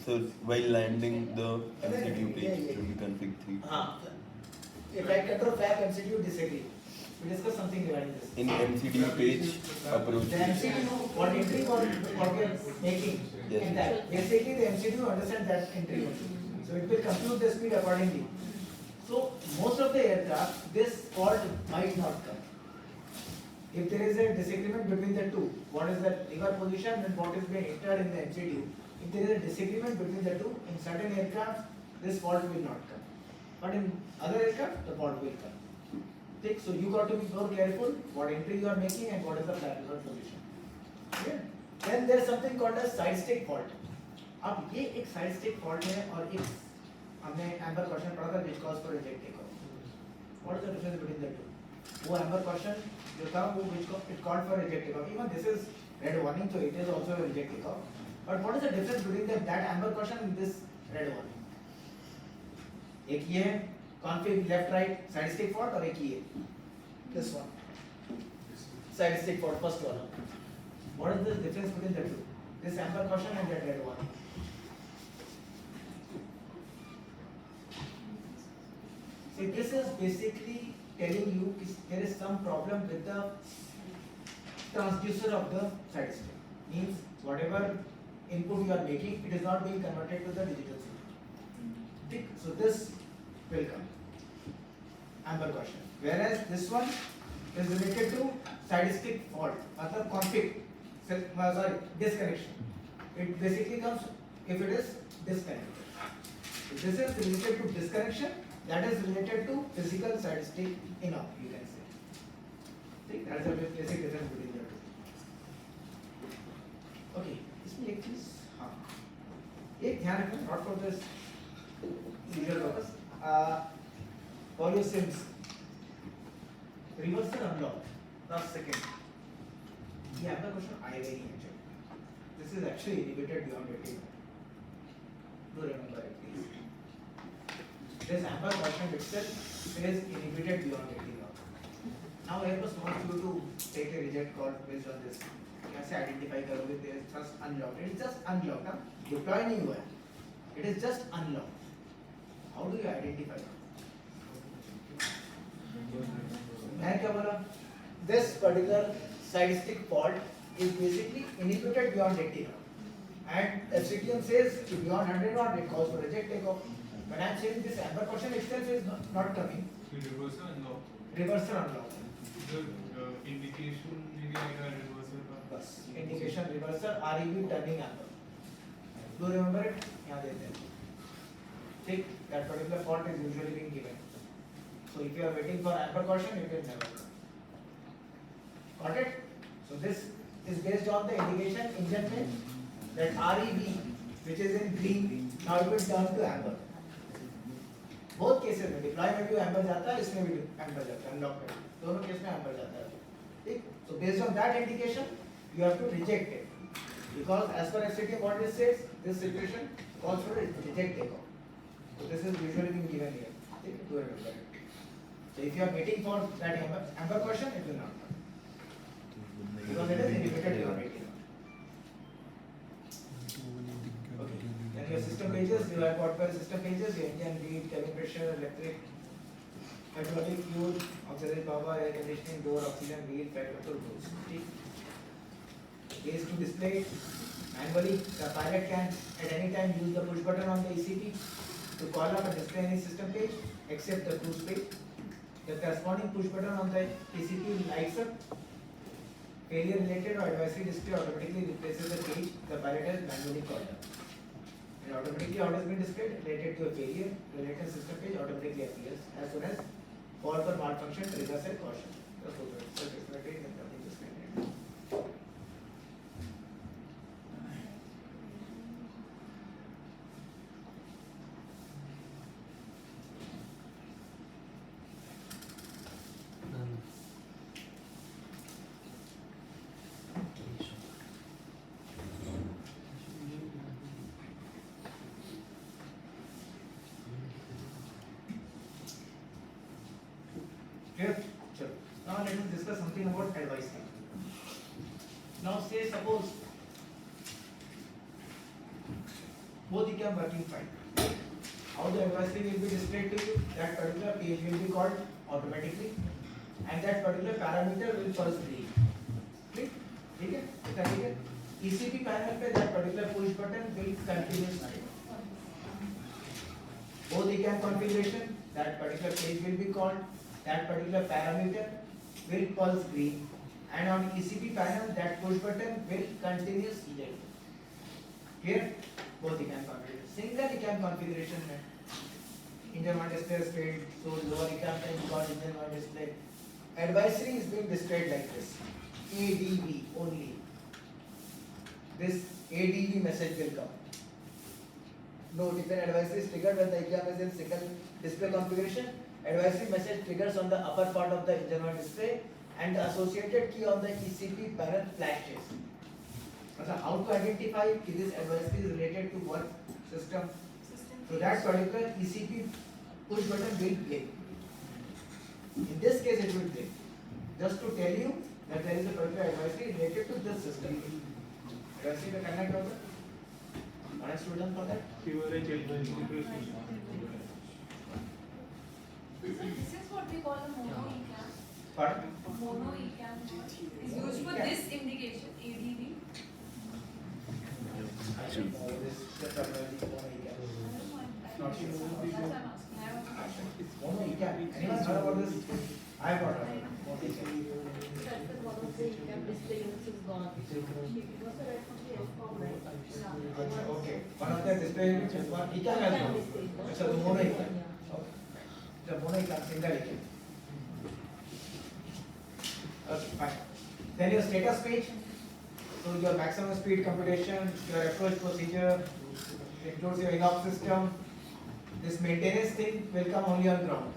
So while landing the MCQ page should be config 3. हाँ. If flight control flap MCQ disagree, we discussed something regarding this. In MCQ page approach. The MCQ, what entry what we are making Yes. in that. Basically, the MCQ understands that entry only. So it will compute the speed accordingly. So most of the aircraft, this fault might not come. If there is a disagreement between the two, what is the river position and what is being entered in the MCQ, if there is a disagreement between the two, in certain aircraft, this fault will not come. But in other aircraft, the fault will come. Okay, so you got to be more careful what entry you are making and what is the flight result position. Okay? Then there is something called as side stick fault. अब ये एक side stick fault है और एक हमने amber caution पढ़ा था which calls for reject takeoff. What is the difference between the two? वो amber caution जो था वो it called for reject takeoff. Even this is red warning, so it is also a reject takeoff. But what is the difference between that amber caution and this red warning? एक ये config left right side stick fault और एक ये this one side stick fault first one. What is the difference between the two? This amber caution and that red warning. See, this is basically telling you there is some problem with the transducer of the side stick. Means whatever input you are making, it is not being converted to the digital signal. So this will come amber caution. Whereas this one is related to side stick fault, मतलब config, sorry, disconnection. It basically comes if it is disconnected. So this is related to disconnection. That is related to physical side stick in off, you can say. See, that is the basic difference between the two. Okay, इसमें एक चीज हाँ एक ध्यान रखना not for this usual purpose. For your sims, reversal unlock last second. ये आपका question आएगा ही नहीं actually. This is actually inhibited beyond 80. Do remember it please. This amber caution itself is inhibited beyond 80 log. Now Airbus wants you to take a reject call based on this. कैसे identify करोगे? There is just unlocked. It is just unlocked. ना deploy नहीं हुआ है. It is just unlocked. How do you identify? मैं क्या बोला? This particular side stick fault is basically inhibited beyond 80 log. And FCTM says beyond 100 log it calls for reject takeoff. But I am saying this amber caution itself is not coming. Reversal unlock. Reversal unlock. The indication maybe like a reversal का. बस indication reversal REV turning amber. Do you remember it? यहाँ देते हैं. ठीक, that particular fault is usually being given. So if you are waiting for amber caution, it will never come. Got it? So this is based on the indication engine में that REV which is in green now it will turn to amber. बहुत cases में deploy में भी amber जाता है, इसमें भी amber जाता है, अनलॉक में दोनों केस में एम्बर जाता है. ठीक, so based on that indication you have to reject it because as per FCT what it says this situation calls for reject take off. So this is usually being given here. ठीक है, do remember it. So if you are waiting for that amber question it will not come because it is indicated your rating. Your system pages, you have got 12 system pages, your engine, lead, cabin pressure, electric, hydraulic, fuel, auxiliary power, air conditioning, door, oxygen, wheel, flight control rules. Ways to display it manually. The pilot can at any time use the push button on the ECP to call up and display any system page except the cruise page. The corresponding push button on the ECP lights up. Failure related or advisory display automatically replaces the page the pilot has manually called up. And automatically what has been displayed related to a failure, related system page automatically appears as soon as call for malfunction triggers a caution. That's all. Self-explanatory and nothing disconnected. Clear? Sure. Now let us discuss something about advisory. Now say suppose both the cam working fine. How the advisory will be displayed to you? That particular page will be called automatically and that particular parameter will first read. ठीक है? इतना ठीक है? ECP panel पे that particular push button will continuously. Both the cam configuration, that particular page will be called. That particular parameter will pulse green and on ECP panel that push button will continuously red. Here both the cam configuration. Single cam configuration में engine one display is filled, so lower cam can be called engine one display. Advisory is being displayed like this. ADV only. this ADV message will come. Note, if an advisory is triggered when the ECAM is in single display configuration, advisory message triggers on the upper part of the engine display and the associated key on the ECP panel flashes. So how to identify if this advisory is related to what system? So that particular ECP push button will blink. In this case it will blink. Just to tell you that there is a particular advisory related to this system. Advisory will connect over. One student for that? So this is what we call a mono ECAM. Pardon? Mono ECAM is used for this indication, ADV. I don't know this terminology mono ECAM. Not sure. That's why I'm asking. I have a question. Mono ECAM. Anyone heard about this? I have not heard. Mono ECAM. That's the one of the display units is gone. It was a right from the FCOM, right? Okay. One of the display units is one ECAM has gone. So the mono ECAM. Okay. The mono ECAM, single ECAM. Okay, fine. Then your status page. So your maximum speed computation, your approach procedure, includes your in-off system. This maintenance thing will come only on ground.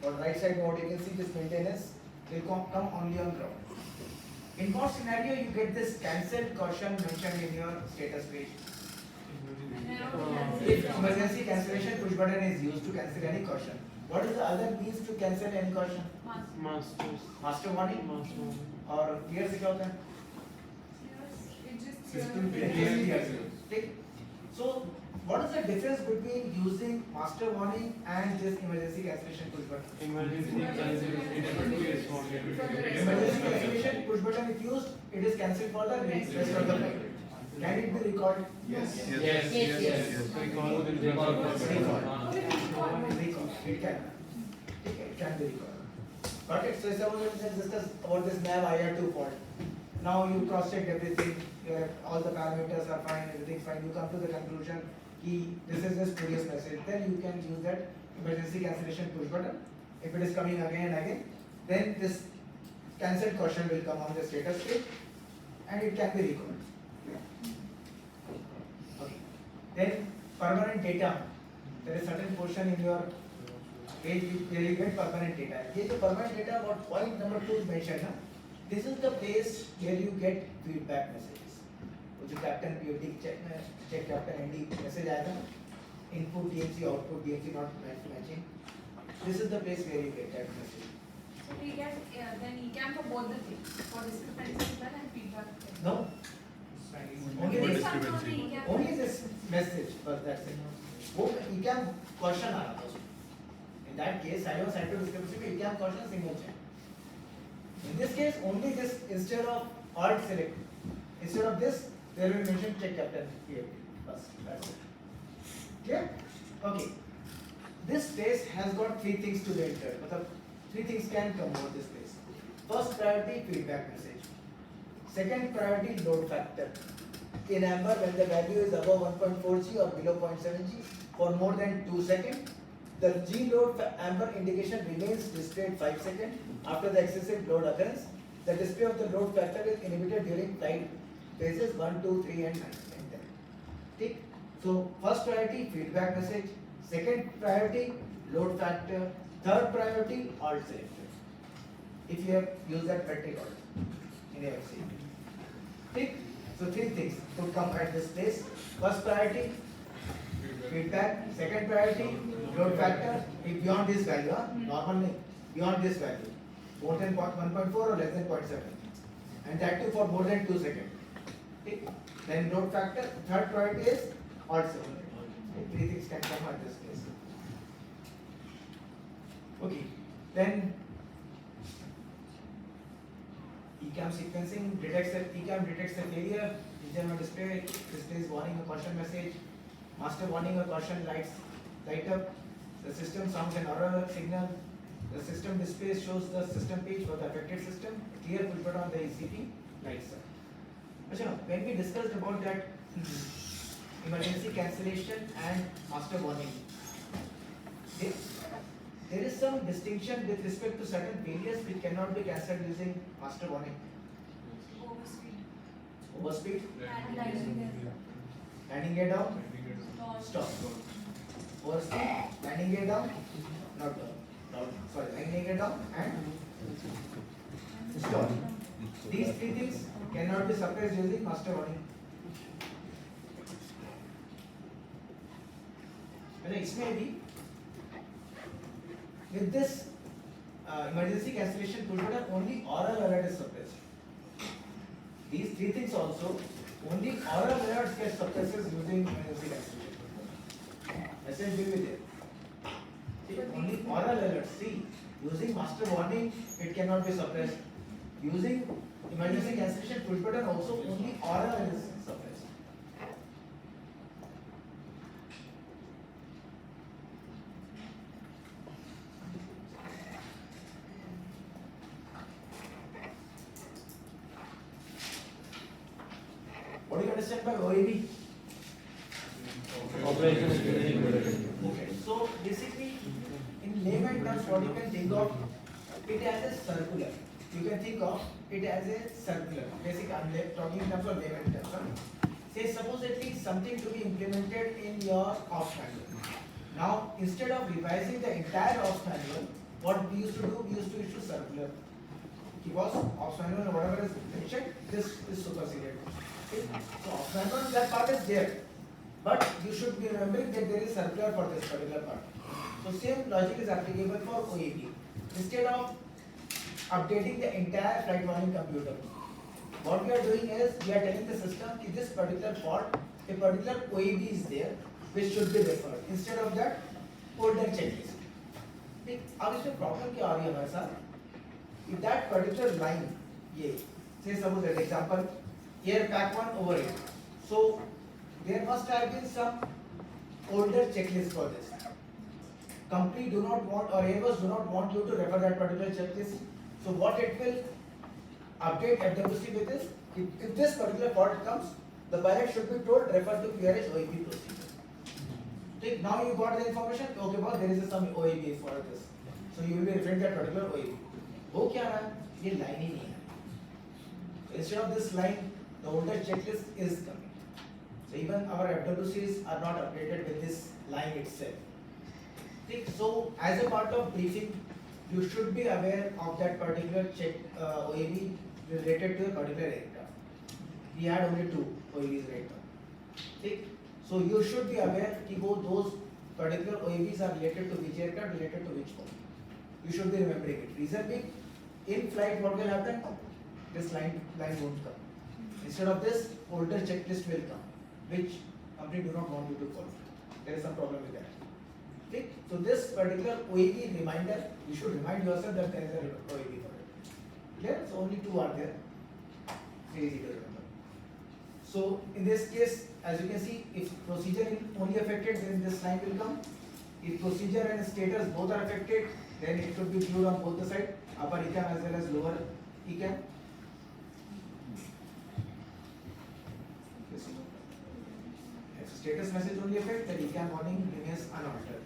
On right side mode, you can see this maintenance will come only on ground. In what scenario you get this cancel caution mentioned in your status page? If emergency cancellation push button is used to cancel any caution, what is the other means to cancel any caution? Master warning or clear से क्या होता है? It just System clears. clears. ठीक? So what is the difference between using master warning and this emergency cancellation push button? Emergency cancellation push button if used, it is cancelled for the rest of the flight. Can it be recalled? Yes. Recall. It can. It can be recalled. Got it? So suppose we discuss about this nav IR2 fault. Now you cross-checked everything, all the parameters are fine, everything fine. You come to the conclusion this is the spurious message. Then you can use that emergency cancellation push button. If it is coming again and again, then this cancelled caution will come on the status page and it can be recalled. Okay. Then permanent data. There is certain portion in your page where you get permanent data. Here the permanent data, what point number 2 is mentioned. Huh? This is the place where you get feedback messages. जो captain POT check captain ND message आया था input DMC output DMC not matching this is the place where you get that message So we get then ECAM for both the things, for discrepancy as well and feedback. No Okay, only this this comes from the ECAM. only this message but that's it वो ECAM question आ रहा था उसमें in that case side by side to discrepancy में ECAM question single check in this case only this instead of alt select instead of this there will mention check captain here. That's it. Clear? Okay. This space has got 3 things to be entered. मतलब 3 things can come over this space. First priority feedback message. Second priority load factor. In amber, when the value is above 1.4 G or below 0.7 G for more than 2 seconds, the G load amber indication remains displayed 5 seconds. After the excessive load occurrence, the display of the load factor is inhibited during flight phases 1, 2, 3 and 9 and 10. ठीक? So first priority feedback message, second priority load factor, third priority alt selector. If you have used that metric alt in your FC. ठीक? So 3 things to come at this place. First priority feedback, second priority load factor. If beyond this value, normal नहीं, beyond this value, more than 1.4 or less than 0.7, and that too for more than 2 seconds. Then load factor, third priority is alt selector. 3 things can come at this place. Okay, then ECAM sequencing ECAM detects the failure, engine will displays warning or caution message, master warning or caution light up, the system sounds an error signal, the system display shows the system page for the affected system, clear push button on the ECP lights up. Achha, when we discussed about that emergency cancellation and master warning, there is some distinction with respect to certain failures which cannot be cancelled using master warning. Overspeed. Overspeed. Landing Landing gear down. Landing gear Stop. Overspeed. Landing gear down. Not down. Down. Sorry. Landing gear down and stop. These three things cannot be suppressed using master warning. अच्छा इसमें भी with this emergency cancellation push button only oral alert is suppressed. These three things also only oral alerts get suppressed using emergency cancellation. Message will be there. See, only oral alerts. See, using master warning it cannot be suppressed. Using emergency cancellation push button also only oral is suppressed. What do you understand by OAB? Operation Execution Unit. Okay, so basically, in layman terms, what you can think of it as a circular. You can think of it as a circular. Basically, I'm talking in terms of layman terms. Huh? Say, supposedly something to be implemented in your ops manual. Now, instead of revising the entire ops manual, what we used to do, we used to issue circular. Because ops manual, whatever is mentioned, this is superseded. Okay? So, ops manual, that part is there. But you should be remembering that there is circular for this particular part. So same logic is applicable for OAB. Instead of updating the entire flight warning computer, what we are doing is we are telling the system that this particular fault, a particular OAB is there, which should be referred. Instead of that, older checklist. अब इसमें problem क्या आ रही है हमारे साथ? If that particular line, ये, say suppose an example, air pack 1 over here. So there must have been some older checklist for this. Company do not want or Airbus do not want you to refer that particular checklist. So what it will update FWC with is, if this particular fault comes, the pilot should be told refer to QRH OAB procedure. Okay, now you got the information. Okay, boss, there is some OAB for this. So you will be referring that particular OAB. वो क्या रहा है? ये line ही नहीं है. So instead of this line, the older checklist is coming. So even our FWCs are not updated with this line itself. Okay, so as a part of briefing, you should be aware of that particular OAB related to a particular aircraft. We had only 2 OABs right now. Okay, so you should be aware that those particular OABs are related to which aircraft, related to which one. You should be remembering it. Reason being, in flight what will happen? This line won't come. Instead of this, older checklist will come, which company do not want you to follow. There is some problem with that. Okay, so this particular OAB reminder, you should remind yourself that there is a OAB for it. Clear? So only 2 are there. Very easy to remember. So in this case, as you can see, if procedure is only affected, then this line will come. If procedure and status both are affected, then it should be viewed on both the sides, upper ECAM as well as lower ECAM. If status message only affect, then ECAM warning remains unaltered.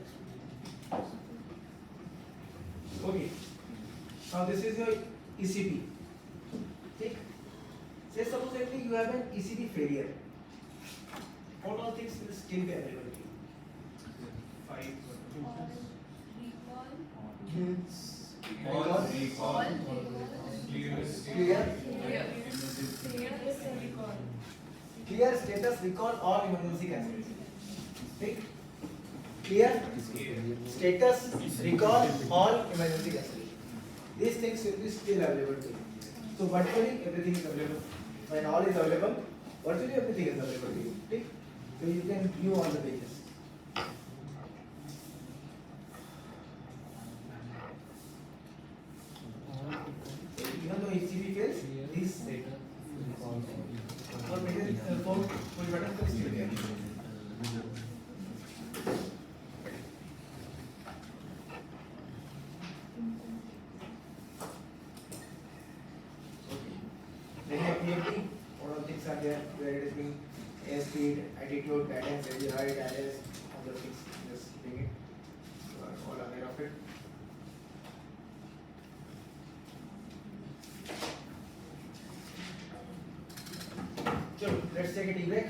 Okay. Now this is your ECP. Take. Say supposedly you have an ECP failure. What all things will still be available to you? 5. Recall. Recall. Clear. Clear status recall or emergency cancellation. Take. Clear status recall or emergency cancellation. These things will be still available to you. So virtually everything is available. When all is available, virtually everything is available to you. Okay? So you can view all the pages. So even though HCP fails, these four pages, four push buttons will still be available. Then you have PFD, all things are there where it is being airspeed, attitude, guidance, radii, guidance, Let's take a tea break.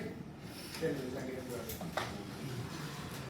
Then we'll